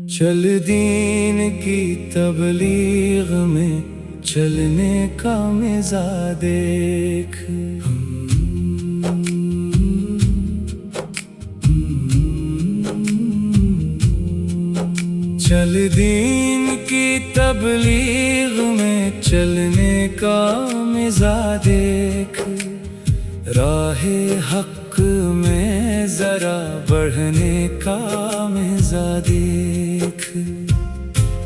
چل دین کی تبلیغ میں چلنے کا مزاج دیکھ، چل دین کی تبلیغ میں چلنے کا مزاج دیکھ، راہ حق میں ذرا بڑھنے کا مزاج دیکھ،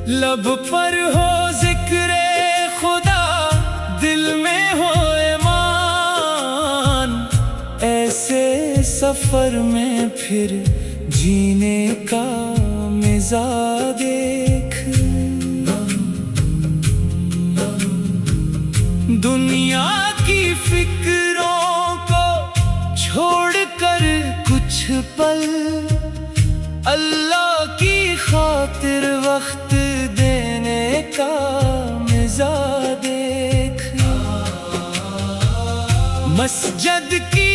لب پر ہو ذکر خدا دل میں ہو ایمان، ایسے سفر میں پھر جینے کا مزاج دیکھ، دنیا کی فکروں کو چھوڑ کر کچھ پل اللہ کی خاطر وقت دینے کا مزاج دیکھ، مسجد کی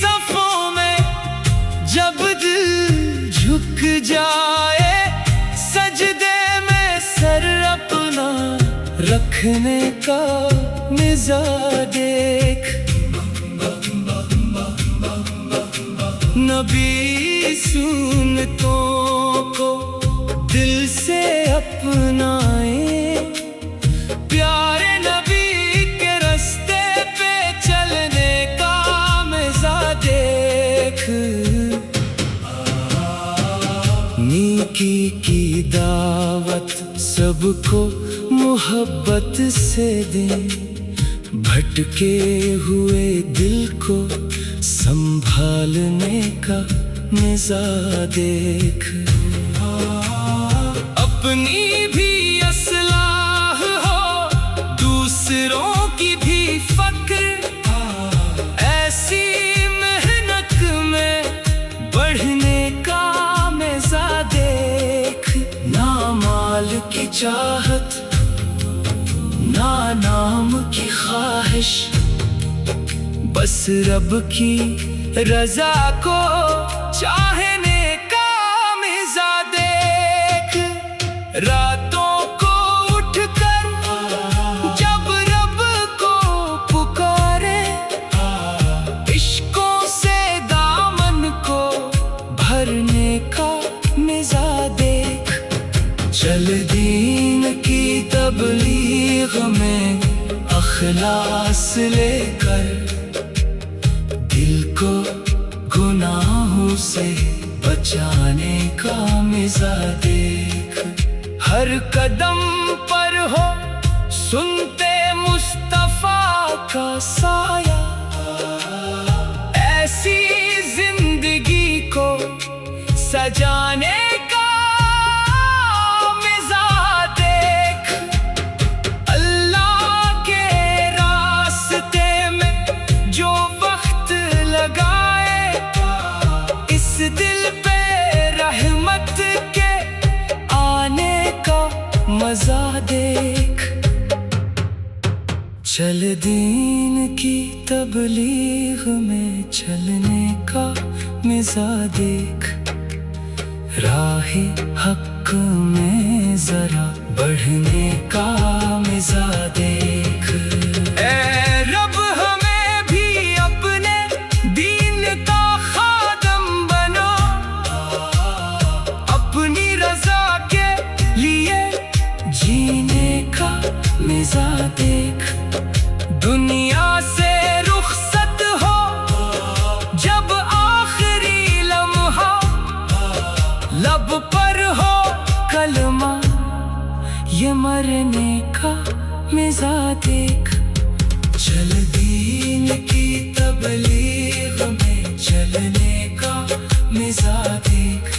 صفوں میں جب دل جھک جائے، سجدے میں سر اپنا رکھنے کا مزاج دیکھ، نبی سنتوں کو دل سے اپنائیں، پیارے نبی کے راستے پہ چلنے کا مزاج دیکھ، نیکی کی دعوت سب کو محبت سے دیں، بھٹکے ہوئے دل کو سنبھالنے کا مزاج دیکھ، اپنی بھی اصلاح ہو دوسروں کی بھی فکر، ایسی محنت میں بڑھنے کا مزاج دیکھ، نہ مال کی چاہت نہ نام کی خواہش، بس رب کی رضا کو چاہنے کا مزاج دیکھ، راتوں کو اٹھ کر جب رب کو پکارے، عشقوں سے دامن کو بھرنے کا مزاج دیکھ، چل دین کی تبلیغ میں اخلاص لے کر، دل کو گناہوں سے بچانے کا مزاج دیکھ، ہر قدم پر ہو سنتے مصطفیٰ کا سایہ، ایسی زندگی کو سجانے کا مزاج دیکھ، اللہ کے راستے میں جو وقت لگائے، اس دل پہ رحمت کے آنے کا مزاج دیکھ، چل دین کی تبلیغ میں چلنے کا مزاج دیکھ، راہ حق میں ذرا بڑھنے کا مزاج دیکھ، اے رب ہمیں بھی اپنے دین کا خادم بنا، اپنی رضا کے لیے جینے کا مزاج دیکھ، دنیا سے رخصت ہو جب آخری لمحہ، لب پر ہو کلمہ یہ مرنے کا مزاج دیکھ، چل دین کی تبلیغ میں چلنے کا مزاج دیکھ،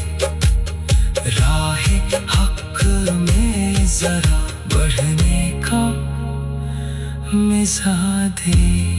راہ حق میں ذرا بڑھنے کا مزاج دیکھ۔